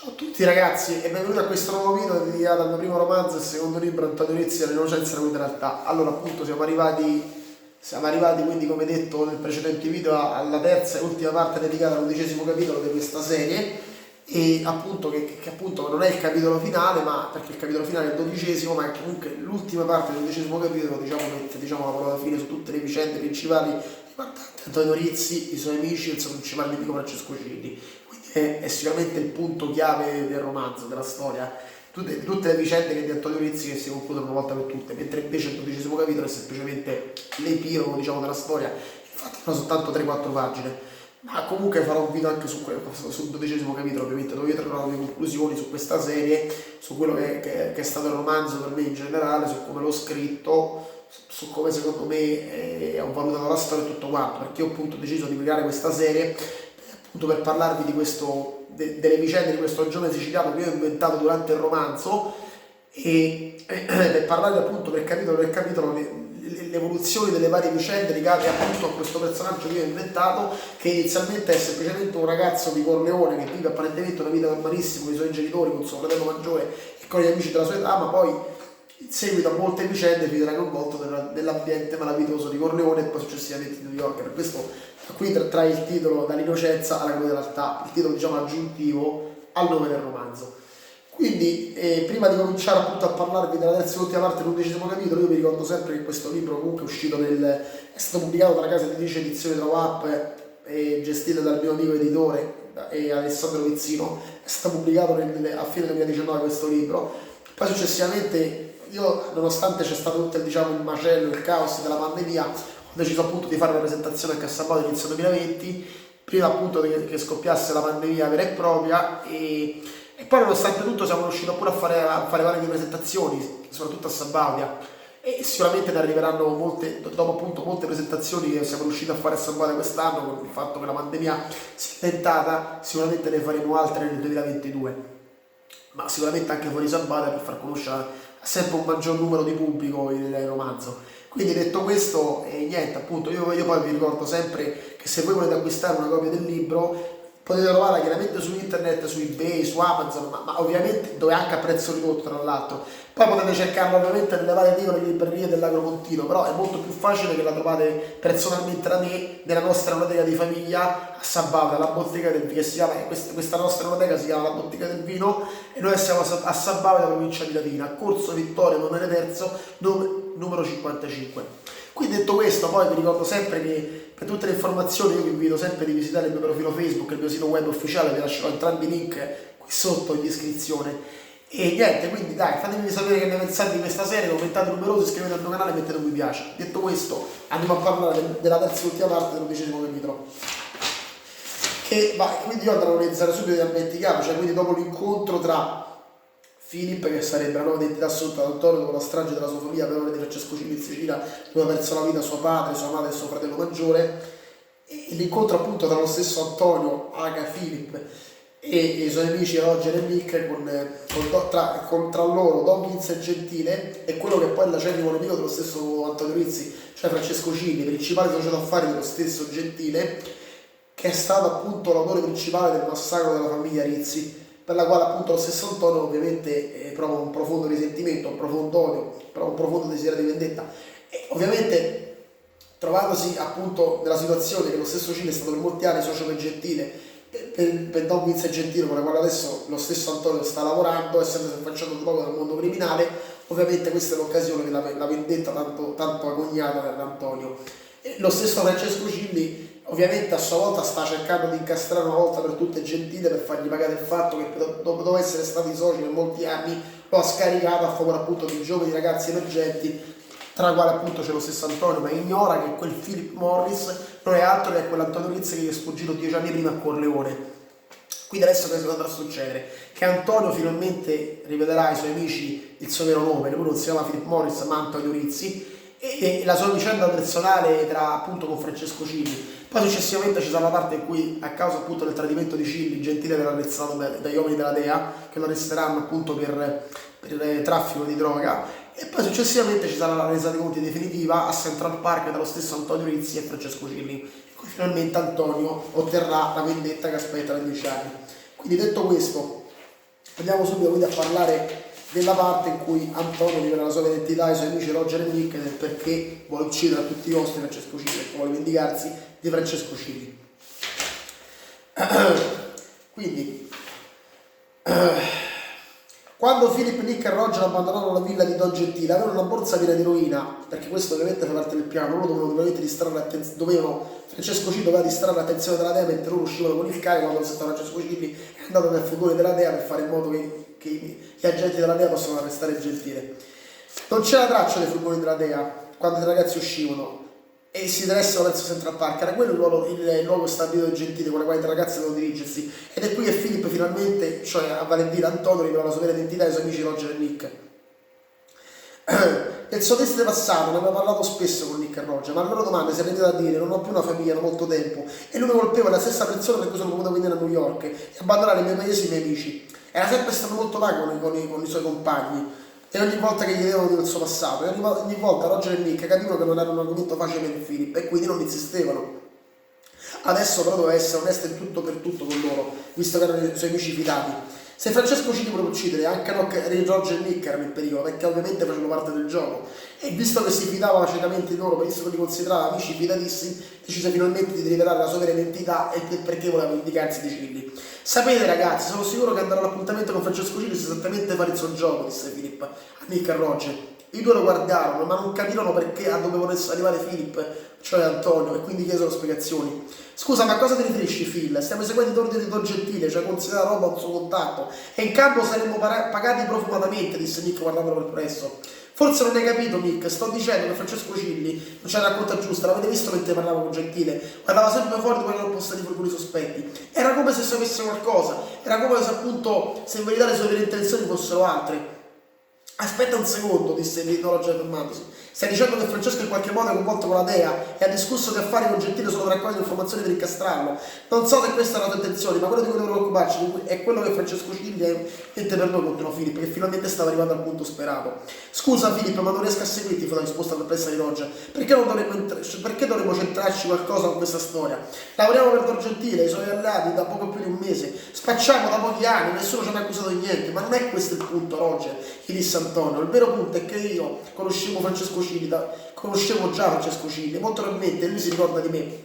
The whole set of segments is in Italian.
Ciao a tutti ragazzi e benvenuti a questo nuovo video dedicato al mio primo romanzo e secondo libro Antonio Rezzi all'innocenza della realtà. Allora appunto siamo arrivati quindi come detto nel precedente video alla terza e ultima parte dedicata all'11° capitolo di questa serie e appunto che appunto non è il capitolo finale ma perché il capitolo finale è il 12°, ma è comunque l'ultima parte del 11° capitolo, diciamo, mette la parola fine su tutte le vicende principali riguardanti Antonio Rezzi, i suoi amici e il suo principale nemico Francesco Cilli. Quindi è sicuramente il punto chiave del romanzo, della storia, tutte le vicende che di Antonio Rezzi che si concludono una volta per tutte, mentre invece il 12° capitolo è semplicemente l'epilogo, diciamo, della storia. Infatti sono soltanto 3-4 pagine, ma comunque farò un video anche sul 12° capitolo, ovviamente, dove io trarrò le mie conclusioni su questa serie, su quello che è stato il romanzo per me in generale, su come l'ho scritto, su come secondo me ho valutato la storia e tutto quanto, perché io appunto ho deciso di creare questa serie appunto per parlarvi di delle vicende di questo giovane siciliano che io ho inventato durante il romanzo e per parlare appunto del capitolo le evoluzioni delle varie vicende legate appunto a questo personaggio che io ho inventato, che inizialmente è semplicemente un ragazzo di Corleone che vive apparentemente una vita normalissima con i suoi genitori, con suo fratello maggiore e con gli amici della sua età, ma poi in seguito a molte vicende finirà coinvolto nell'ambiente malavitoso di Corleone e poi successivamente di New York. Per questo qui trae il titolo Dall'innocenza alla crudeltà, il titolo diciamo aggiuntivo al nome del romanzo. Quindi prima di cominciare appunto a parlarvi della terza e ultima parte dell'11° capitolo, io vi ricordo sempre che questo libro comunque è stato pubblicato dalla casa editrice Edizioni Trovap e gestita dal mio amico editore Alessandro Vizzino. È stato pubblicato a fine 2019 questo libro. Poi successivamente io, nonostante c'è stato tutto il macello, il caos della pandemia, ho deciso appunto di fare una presentazione a Cassabato inizio 2020, prima appunto che scoppiasse la pandemia vera e propria e poi nonostante tutto siamo riusciti pure a fare varie presentazioni, soprattutto a Sabaudia, e sicuramente ne arriveranno molte, dopo appunto molte presentazioni che siamo riusciti a fare a Sabaudia quest'anno, con il fatto che la pandemia si è tentata, sicuramente ne faremo altre nel 2022. Ma sicuramente anche fuori Sabaudia per far conoscere a sempre un maggior numero di pubblico il romanzo. Quindi detto questo, niente, appunto, io poi vi ricordo sempre che se voi volete acquistare una copia del libro potete trovarla chiaramente su internet, su eBay, su Amazon, ma ovviamente dove anche a prezzo ridotto tra l'altro. Poi potete cercarla ovviamente nelle varie edicole di librerie dell'Agromontino, però è molto più facile che la trovate personalmente da me nella nostra enoteca di famiglia a Sabaudia, la bottega del vino, questa nostra enoteca si chiama la bottega del vino e noi siamo a Sabaudia, provincia di Latina, Corso Vittorio Emanuele III, numero 55. Quindi detto questo, poi vi ricordo sempre che per tutte le informazioni io vi invito sempre di visitare il mio profilo Facebook, il mio sito web ufficiale, vi lascerò entrambi i link qui sotto in descrizione. E niente, quindi dai, fatemi sapere che ne pensate di questa serie, commentate numerosi, iscrivetevi al mio canale e mettete un mi piace. Detto questo, andiamo a parlare della terza e ultima parte dell'11° capitolo. Quindi io andrò a organizzare subito di Ambienticato, cioè quindi dopo l'incontro tra Philip, che sarebbe la nuova identità assoluta di Antonio dopo la strage della sua famiglia per ore di Francesco Cilli in Sicilia, dove ha perso la vita suo padre, sua madre e suo fratello maggiore, e l'incontro appunto tra lo stesso Antonio, Aga, Philip e i suoi amici Roger e Nick tra loro Don Vince Gentile e quello che poi è l'acerrimo nemico dello stesso Antonio Rizzi, cioè Francesco Cilli, principale socio d'affari dello stesso Gentile, che è stato appunto l'autore principale del massacro della famiglia Rizzi, per la quale appunto lo stesso Antonio ovviamente prova un profondo risentimento, un profondo odio, prova un profondo desiderio di vendetta e ovviamente trovandosi appunto nella situazione che lo stesso Cilli è stato per molti anni socio per Gentile, per Don Vince Gentile, con la quale adesso lo stesso Antonio sta lavorando, essendo affacciato da poco dal mondo criminale, ovviamente questa è l'occasione che la vendetta tanto agognata da Antonio. E lo stesso Francesco Cilli ovviamente a sua volta sta cercando di incastrare una volta per tutte Gentile per fargli pagare il fatto che dopo essere stati soci per molti anni lo ha scaricato a favore appunto di giovani ragazzi emergenti, tra i quali appunto c'è lo stesso Antonio, ma ignora che quel Philip Morris non è altro che quell'Antonio Rizzi che gli è sfuggito 10 anni prima a Corleone. Quindi adesso che cosa andrà a succedere? Che Antonio finalmente rivelerà ai suoi amici il suo vero nome, lui non si chiama Philip Morris ma Antonio Rizzi, e la sua vicenda personale appunto con Francesco Cilli. Poi successivamente ci sarà la parte in cui a causa appunto del tradimento di Cilli, Gentile verrà arrestato dagli uomini della Dea, che lo arresteranno appunto per traffico di droga, e poi successivamente ci sarà la resa dei conti definitiva a Central Park dallo stesso Antonio Rizzi e Francesco Cilli, e poi finalmente Antonio otterrà la vendetta che aspetta da 10 anni. Quindi detto questo, Andiamo subito quindi a parlare della parte in cui Antonio rivela la sua identità ai suoi amici Roger e Nick del perché vuole uccidere a tutti i costi Francesco Cili, perché vuole vendicarsi di Francesco Cili. Quindi, quando Philip, Nick e Roger abbandonarono la villa di Don Gentile, avevano una borsa piena di rovina, perché questo ovviamente fa parte del piano, loro Francesco Cili doveva distrarre l'attenzione della dea mentre loro uscivano con il cane quando Francesco Cili è andato nel furgone della dea per fare in modo che gli agenti della dea possano arrestare Gentile. Non c'era traccia dei furgoni della dea quando i ragazzi uscivano e si diressero verso Central Park. Era quello il luogo stabilito di Gentile con il quale i ragazzi devono dirigersi, ed è qui che Philip finalmente, cioè a Valentina Antonio, rivela la sua vera identità ai suoi amici Roger e Nick. Nel suo test passato ne aveva parlato spesso con Nick e Roger, ma alle loro domande si è venuto a dire: non ho più una famiglia da molto tempo e lui mi colpeva la stessa persona per cui sono venuto a venire a New York e abbandonare i miei paesi e i miei amici. Era sempre stato molto vago con i suoi compagni e ogni volta che gli chiedevano del suo passato, e ogni volta Roger e Nick capivano che non era un argomento facile per Philip e quindi non insistevano. Adesso però doveva essere onesto in tutto per tutto con loro, visto che erano i suoi amici fidati. Se Francesco Cili voleva uccidere, anche Roger e Nick erano in pericolo, perché ovviamente facevano parte del gioco. E visto che si fidava ciecamente di loro, visto che li considerava amici fidatissimi, decise finalmente di rivelare la sua vera identità e perché voleva vendicarsi di Cili. Sapete ragazzi, sono sicuro che andare all'appuntamento con Francesco Cili sia esattamente fare il suo gioco, disse Philip a Nick e Roger. I due lo guardarono, ma non capirono perché a dove volesse arrivare Philip, cioè Antonio, e quindi chiesero spiegazioni. Scusa, ma a cosa ti riferisci, Phil? Stiamo eseguendo l'ordine di Don Gentile, cioè considera roba un suo contatto, e in cambio saremmo pagati profumatamente, disse Nick guardandolo perplesso. Forse non hai capito, Nick, sto dicendo che Francesco Cili non c'è la racconta giusta, l'avete visto mentre parlava con Gentile, guardava sempre fuori dove erano postati i furgoni sospetti. Era come se sapesse qualcosa, era come se appunto, se in verità le sue vere intenzioni fossero altre. Aspetta un secondo, disse Roger fermandosi. Stai dicendo che Francesco in qualche modo è coinvolto con la dea e ha discusso di affari con Gentile solo per raccogliere informazioni per incastrarlo? Non so se questa è la tua intenzione, ma quello di cui dobbiamo preoccuparci è quello che Francesco Cili è mente per noi, continuò Filippo, che finalmente stava arrivando al punto sperato. Scusa Filippo, ma non riesco a seguirti, fu la risposta perplessa di Roger. Perché dovremmo centrarci qualcosa con questa storia? Lavoriamo per Don Gentile, i suoi alleati, da poco più di un mese. Spacciamo da pochi anni, nessuno ci ha mai accusato di niente. Ma non è questo il punto, Roger, gli disse Antonio. Il vero punto è che io conoscevo già Francesco Cili, molto probabilmente lui si ricorda di me.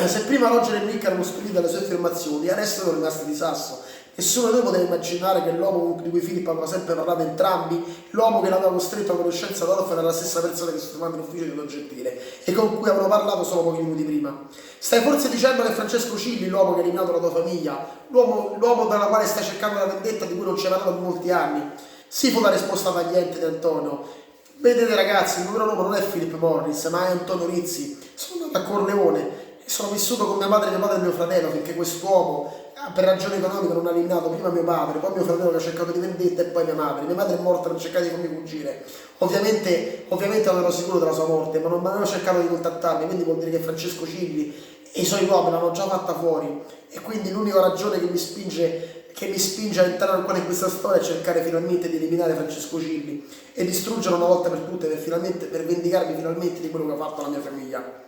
Se prima Roger e Nick erano stupiti dalle sue affermazioni, adesso erano rimasti di sasso. Nessuno di noi poteva immaginare che l'uomo di cui Filippo aveva sempre parlato entrambi, l'uomo che l'aveva costretto a conoscenza d'Olof, era la stessa persona che si trovava in ufficio di Don Gentile e con cui avevano parlato solo pochi minuti prima. Stai forse dicendo che Francesco Cili, l'uomo che ha eliminato la tua famiglia, l'uomo dalla quale stai cercando la vendetta di cui non c'è parlato per molti anni? Sì, fu la risposta tagliente di Antonio. Vedete ragazzi, il mio vero nome non è Philip Morris, ma è Antonio Rizzi. Sono nato a Corleone e sono vissuto con mia madre, mio padre e mio fratello, finché quest'uomo, per ragioni economiche, non ha eliminato prima mio padre, poi mio fratello che ha cercato di vendetta e poi mia madre. Mia madre è morta per cercare di farmi fuggire. Ovviamente non ero sicuro della sua morte, ma non aveva cercato di contattarmi, quindi vuol dire che Francesco Cili e i suoi uomini l'hanno già fatta fuori. E quindi l'unica ragione che mi spinge a entrare ancora in questa storia è cercare finalmente di eliminare Francesco Cili e distruggerlo una volta per tutte per vendicarmi finalmente di quello che ha fatto la mia famiglia.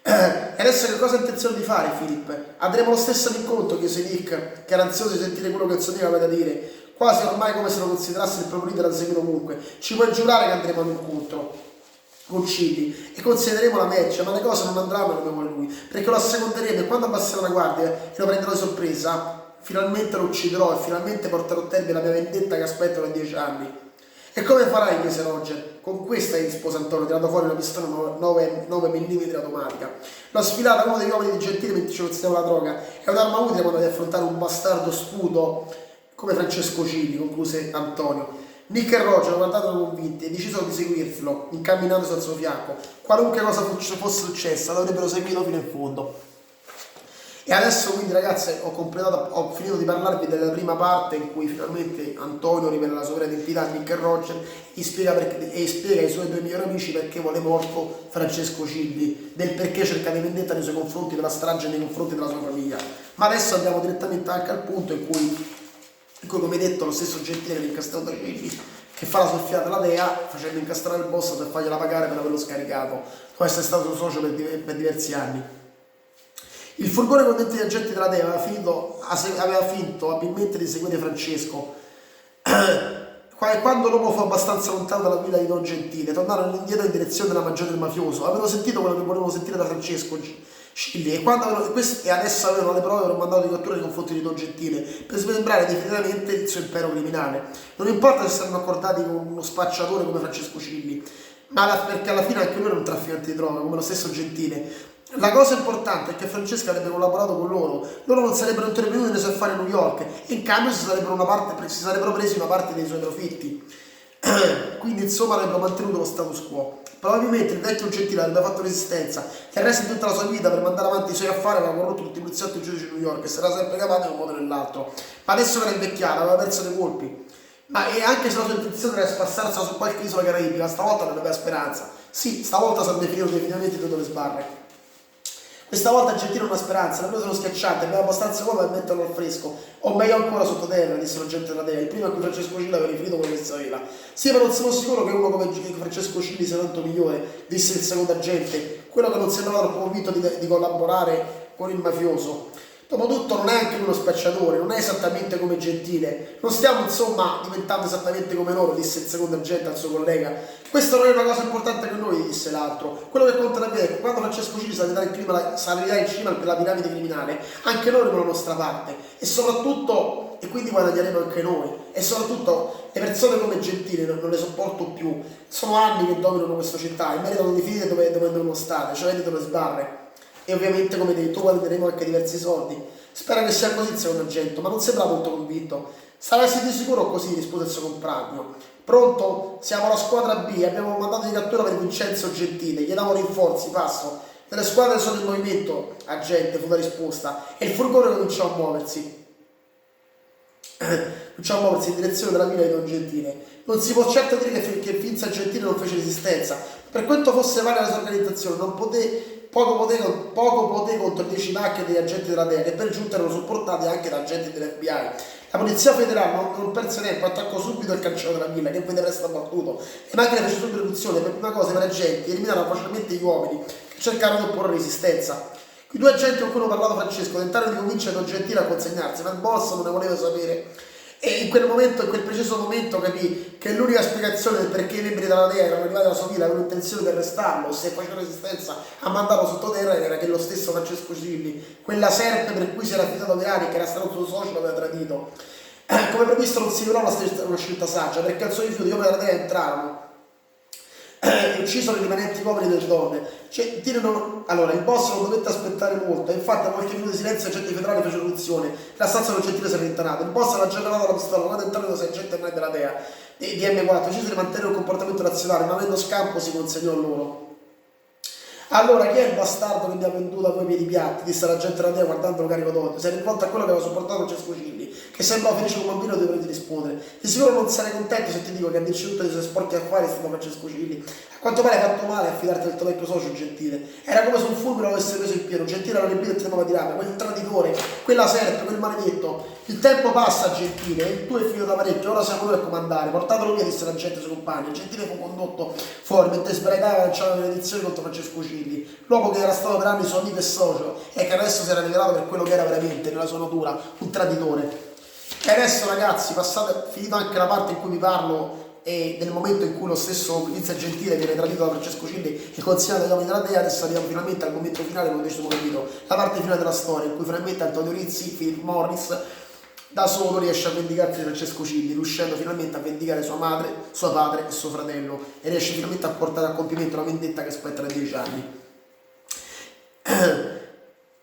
E adesso che cosa ha intenzione di fare, Filippo? Andremo lo stesso all'incontro, chiese Nick, che era ansioso di sentire quello che il suo amico aveva da dire, quasi ormai come se lo considerasse il proprio leader da seguire ovunque. Ci puoi giurare che andremo all'incontro con Cili e considereremo la merce, ma le cose non andranno come vuole lui, perché lo asseconderemo e quando abbasserà la guardia e lo prenderò di sorpresa, finalmente lo ucciderò e finalmente porterò a termine la mia vendetta che aspetto da 10 anni. E come farai? Chiese Roger. Con questa, rispose Antonio, tirando fuori una pistola 9 mm automatica. L'ho sfilata uno degli uomini di Gentile mentre ci considerava la droga. È un'arma utile quando devi affrontare un bastardo sputo come Francesco Cili, concluse Antonio. Nick e Roger lo guardavano convinti e decisero di seguirlo, incamminandosi al suo fianco. Qualunque cosa fosse successa, l'avrebbero seguito fino in fondo. E adesso quindi ragazzi ho finito di parlarvi della prima parte in cui finalmente Antonio rivela la sua vera identità a Nick e Roger e spiega ai suoi due migliori amici perché vuole morto Francesco Cili, del perché cerca di vendetta nei suoi confronti, della strage nei confronti della sua famiglia. Ma adesso andiamo direttamente anche al punto in cui come detto lo stesso Gentile l'incastrato da Cili che fa la soffiata alla dea facendo incastrare il boss per fargliela pagare per averlo scaricato, può essere stato suo socio per diversi anni. Il furgone con dentro gli agenti della DEA aveva finto abilmente di seguire Francesco. Quando l'uomo fu abbastanza lontano dalla guida di Don Gentile, tornarono indietro in direzione della maggiore del mafioso. Avevano sentito quello che volevano sentire da Francesco Scilli e adesso avevano le prove per un mandato di cattura nei confronti di Don Gentile per smembrare definitivamente il suo impero criminale. Non importa se saranno accordati con uno spacciatore come Francesco Scilli, perché alla fine anche lui era un trafficante di droga, come lo stesso Gentile. La cosa importante è che Francesca avrebbe collaborato con loro non sarebbero intervenuti nei suoi affari a New York e in cambio si sarebbero presi una parte dei suoi profitti. Quindi insomma avrebbero mantenuto lo status quo. Probabilmente il vecchio Gentile avrebbe fatto resistenza e il resto di tutta la sua vita per mandare avanti i suoi affari aveva corrotto tutti i poliziotti e i giudici di New York e si era sempre capace in un modo o nell'altro. Ma adesso era invecchiato, aveva perso dei colpi. E anche se la sua intenzione era spassarsela su qualche isola caraibica, stavolta non aveva speranza. Sì, stavolta sarebbe finito definitivamente dietro le sbarre. Questa volta Gentile una speranza, le prese sono schiacciate, aveva abbastanza uomo per metterlo al fresco, o meglio ancora sottoterra, disse l'agente della DEA, il primo a cui Francesco Cilli aveva riferito quello che sapeva. Sì, ma non sono sicuro che uno come Francesco Cilli sia tanto migliore, disse il secondo agente, quello che non sembrava troppo convinto di collaborare con il mafioso. Dopotutto non è anche uno spacciatore, non è esattamente come Gentile. Non stiamo insomma diventando esattamente come loro, disse il secondo agente al suo collega. Questa non è una cosa importante per noi, disse l'altro. Quello che conta davvero è che quando Francesco Cilli salirà in cima per la piramide criminale, anche noi avremo la nostra parte. E soprattutto, e quindi guadagneremo anche noi. E soprattutto le persone come Gentile non le sopporto più. Sono anni che dominano questa città e meritano di finire dove devono stare, cioè dietro le sbarre. E ovviamente, come detto, guadagneremo anche diversi soldi. Spera che sia così il secondo agente, ma non sembra molto convinto. Saresti di sicuro così, rispose il suo compagno. Pronto? Siamo la squadra B, abbiamo un mandato di cattura per Vincenzo Gentile, gli diamo rinforzi, passo. Le squadre sono in movimento, agente, fu la risposta, e il furgone cominciò a muoversi. In direzione della villa di Don Gentile. Non si può certo dire che Vincenzo Gentile non fece resistenza. Per quanto fosse varia la sua organizzazione, poco poté contro i 10 macchine degli agenti della DEA, che per giunta erano supportati anche da agenti dell'FBI. La polizia federale non perse tempo, attaccò subito il cancello della villa, che venne presto abbattuto. Le macchine fecero subito irruzione, per prima cosa i agenti eliminarono facilmente gli uomini, che cercarono di opporre resistenza. I due agenti con cui hanno parlato Francesco tentarono di convincere Don Gentile a consegnarsi, ma il boss non ne voleva sapere. E in quel preciso momento capì che l'unica spiegazione del perché i membri della DEA erano arrivati alla sua villa avevano intenzione di arrestarlo, se faceva resistenza a mandarlo sottoterra, era che lo stesso Francesco Cilli, quella serpe per cui si era affidato a Verani, che era stato suo socio, l'aveva tradito. Come previsto non si rivelò una scelta saggia, perché al suo rifiuto gli uomini della DEA entrarono e uccisero i rimanenti uomini delle donne. Allora, il boss non dovette aspettare molto, infatti a qualche minuto di silenzio gli agenti federali fecero irruzione, la stanza del Gentile si era allontanata, il boss aveva già levato la pistola, non ha tentato da 6 agenti della DEA di M4, decise di mantenere un comportamento razionale, ma avendo scampo si consegnò a loro. Allora, chi è il bastardo che mi ha venduto a voi piedi piatti? Disse l'agente della DEA guardandolo carico d'odio. Si era rivolto a quello che aveva sopportato Francesco Cilli, che sembrava felice come un bambino di doverti rispondere. Di sicuro non sarei contento se ti dico che a dirci tutti i suoi sporchi affari è stato Francesco Cilli. A quanto pare hai fatto male a affidarti al tuo vecchio socio Gentile. Era come se un fulmine avesse preso in pieno. Gentile era riempito e tremava di rabbia. Quel traditore, quella serpe, quel maledetto. Il tempo passa, Gentile, il tuo è figlio da parecchio, ora siamo noi a comandare. Portatelo via, disse l'agente ai suoi compagni. Gentile fu condotto fuori mentre sbraitava e lanciava le benedizioni contro Francesco Cilli, l'uomo che era stato per anni suo amico e socio e che adesso si era rivelato per quello che era veramente nella sua natura, un traditore. E adesso, ragazzi, finita anche la parte in cui vi parlo del momento in cui lo stesso Vincenzo Gentile viene tradito da Francesco Cilli e consegnato agli uomini della DEA, adesso arriviamo finalmente al momento finale del 11° capitolo, la parte finale della storia, in cui finalmente Antonio Rizzi, Philip Morris, da solo riesce a vendicarsi di Francesco Cilli, riuscendo finalmente a vendicare sua madre, suo padre e suo fratello, e riesce finalmente a portare a compimento la vendetta che aspetta da 10 anni.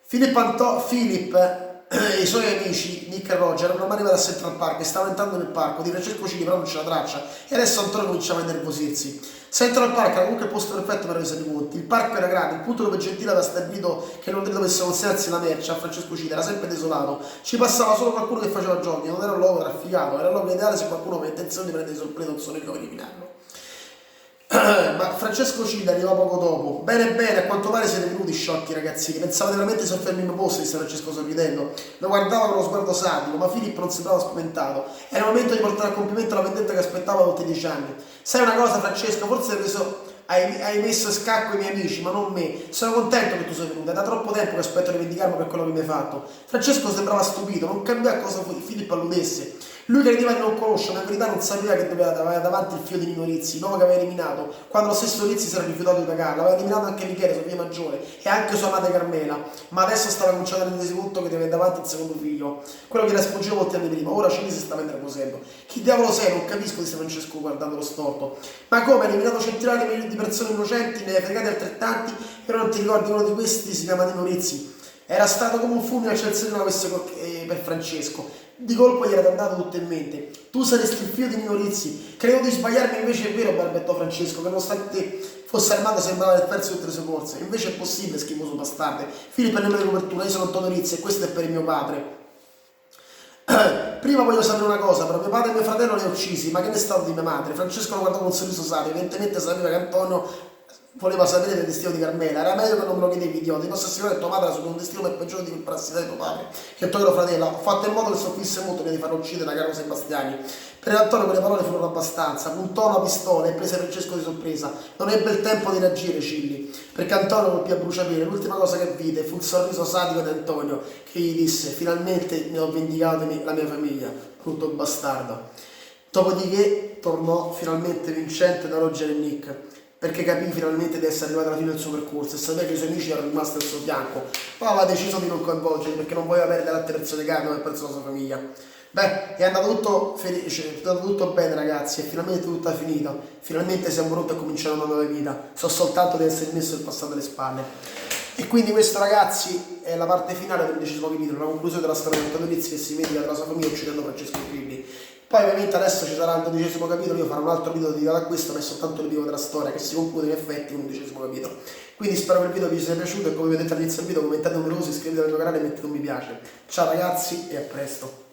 Philip e i suoi amici Nick e Roger erano arrivati a Central Park e stavano entrando nel parco. Di Francesco Cilli però non c'è la traccia e adesso Antonio cominciava a innervosirsi. Central Park era comunque il posto perfetto per avere i conti. Il parco era grande, il punto dove Gentile aveva stabilito che non dovesse consegnarsi la merce a Francesco Cilli era sempre desolato. Ci passava solo qualcuno che faceva jogging, non era un luogo trafficato, era il luogo ideale se qualcuno aveva intenzione di prendere di sorpresa un solo e eliminarlo. Ma Francesco Cilli arrivò poco dopo. Bene, a quanto pare siete venuti sciocchi ragazzini. Pensavate veramente di soffermi in posto, disse Francesco sorridendo. Lo guardava con uno sguardo sadico, ma Filippo non sembrava spaventato. Era il momento di portare a compimento la vendetta che aspettava da tutti i 10 anni. Sai una cosa, Francesco, forse hai messo a scacco i miei amici, ma non me. Sono contento che tu sei venuta, è da troppo tempo che aspetto di vendicarmi per quello che mi hai fatto. Francesco sembrava stupito, non capiva a cosa Filippo alludesse. Lui credeva di non conoscere, ma in verità non sapeva che aveva davanti il figlio di Nino Rizzi, l'uomo che aveva eliminato, quando lo stesso Rizzi si era rifiutato di pagarla. Aveva eliminato anche Michele, sua figlia maggiore, e anche sua madre Carmela, ma adesso stava cominciando a rendersi conto che aveva davanti il secondo figlio, quello che era sfuggito molti anni prima. Ora Cini si sta nervosendo. Chi diavolo sei? Non capisco, disse Francesco guardando lo storto. Ma come? Hai eliminato centinaia di persone innocenti, ne hai fregati altrettanti, però non ti ricordi uno di questi si chiama Nino Rizzi. Era stato come un fulmine a ciel sereno per Francesco. Di colpo gli era andato tutto in mente. Tu saresti il figlio di Nino Rizzi. Credo di sbagliarmi, invece è vero, balbettò Francesco, che nonostante fosse armato sembrava aver perso tutte le sue forze. Invece è possibile, schifoso bastardo. Filippo è il nome di copertura, io sono Antonio Rizzi e questo è per il mio padre. Prima voglio sapere una cosa, però mio padre e mio fratello li ha uccisi, ma che ne è stato di mia madre? Francesco lo guardò con un sorriso savio, evidentemente sapeva che Antonio voleva sapere del destino di Carmela. Era meglio che non me lo chiedevi, idiota. Ti posso assicurare che tua madre ha subito un destino per peggiore di quel parassita di tuo padre, che il tuo vero fratello. Ho fatto in modo che soffrisse molto prima di farlo uccidere da Carlo Sebastiani. Per Antonio quelle parole furono abbastanza. Puntò una pistola e prese Francesco di sorpresa. Non ebbe il tempo di reagire Cilli, perché Antonio colpì a bruciapelo. L'ultima cosa che vide fu il sorriso sadico di Antonio, che gli disse: finalmente mi ho vendicato la mia famiglia, brutto bastardo. Dopodiché tornò finalmente vincente da Roger e Nick, perché capì finalmente di essere arrivato alla fine del suo percorso e sapeva che i suoi amici erano rimasti al suo fianco, ma aveva deciso di non coinvolgerli perché non voleva perdere altre persone care come ha perso la sua famiglia. Beh, è andato tutto felice, è andato tutto bene ragazzi, è finalmente tutto finito, finalmente siamo pronti a cominciare una nuova vita, so soltanto di essere messo il passato alle spalle. E quindi questo ragazzi è la parte finale del 11° capitolo, la conclusione della storia di Antonio Rizzi che si vede dalla sua famiglia uccidendo Francesco Filippi. Poi ovviamente adesso ci sarà il 12° capitolo, io farò un altro video dedicato a questo, ma è soltanto il video della storia che si conclude in effetti con il 12° capitolo. Quindi spero che il video vi sia piaciuto e come vedete all'inizio del video commentate numerosi, iscrivetevi al mio canale e mettete un mi piace. Ciao ragazzi e a presto!